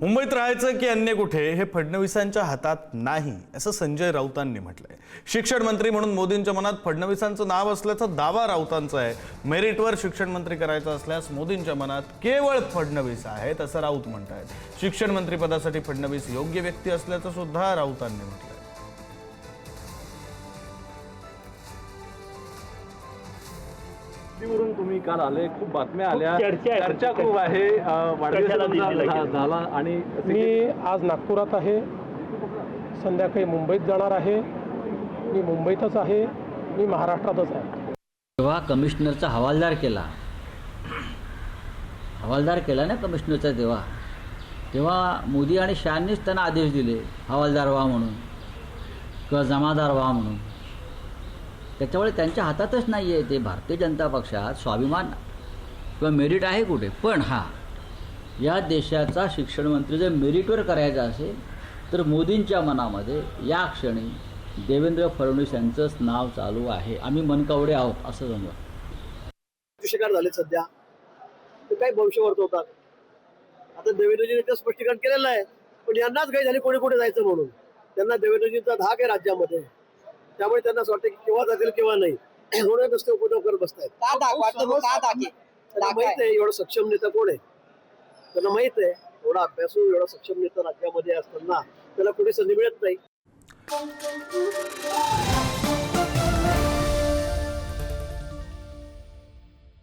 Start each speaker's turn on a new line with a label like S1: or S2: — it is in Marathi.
S1: मुंबईत राहायचं की अन्य कुठे हे फडणवीसांच्या हातात नाही असं संजय राऊतांनी म्हटलंय। शिक्षण मंत्री म्हणून मोदींच्या मनात फडणवीसांचं नाव असल्याचा दावा राऊतांचा आहे। मेरिटवर शिक्षण मंत्री करायचं असल्यास मोदींच्या मनात केवळ फडणवीस आहेत असं राऊत म्हणतात। शिक्षण मंत्री पदासाठी फडणवीस योग्य व्यक्ती असल्याचं सुद्धा राऊतांनी म्हटलंय।
S2: वरून तुम्ही काल आले, खूप बातम्या आल्या, चर्चा खूप आहे, वाढदिवस झाला आणि
S3: मी आज नागपुरात आहे, संध्याकाळी मुंबईत जाणार आहे। मी मुंबईतच आहे, मी महाराष्ट्रातच आहे।
S4: जेव्हा कमिशनरचा हवालदार केला ना कमिशनरचा, तेव्हा मोदी आणि शहांनीच त्यांना आदेश दिले हवालदार व्हा म्हणून किंवा जमादार व्हा म्हणून। त्याच्यामुळे त्यांच्या हातातच नाही आहे ते। भारतीय जनता पक्षात स्वाभिमान किंवा मेरिट आहे कुठे? पण या देशाचा शिक्षण मंत्री जर मेरिटवर करायचा असेल तर मोदींच्या मनामध्ये या क्षणी देवेंद्र फडणवीस यांचंच नाव चालू आहे। आम्ही मनकावडे आहोत असं समजा।
S5: शिकार झाले सध्या ते काही भविष्य वर्तवतात। आता देवेंद्रजीने ते स्पष्टीकरण केलेलं आहे, पण यांनाच काही झाली कोणी कुठे जायचं म्हणून। त्यांना देवेंद्रजींचा धाक आहे राज्यामध्ये, त्यामुळे त्यांना असं वाटतं की केव्हा जातील केव्हा नाही, म्हणून नुसते उपद्रव करत बसतायत। त्यांना माहित आहे एवढं सक्षम नेता कोण आहे, त्यांना माहित आहे एवढा अभ्यासू एवढा सक्षम नेता राज्यामध्ये असताना त्याला कुठे संधी मिळत नाही।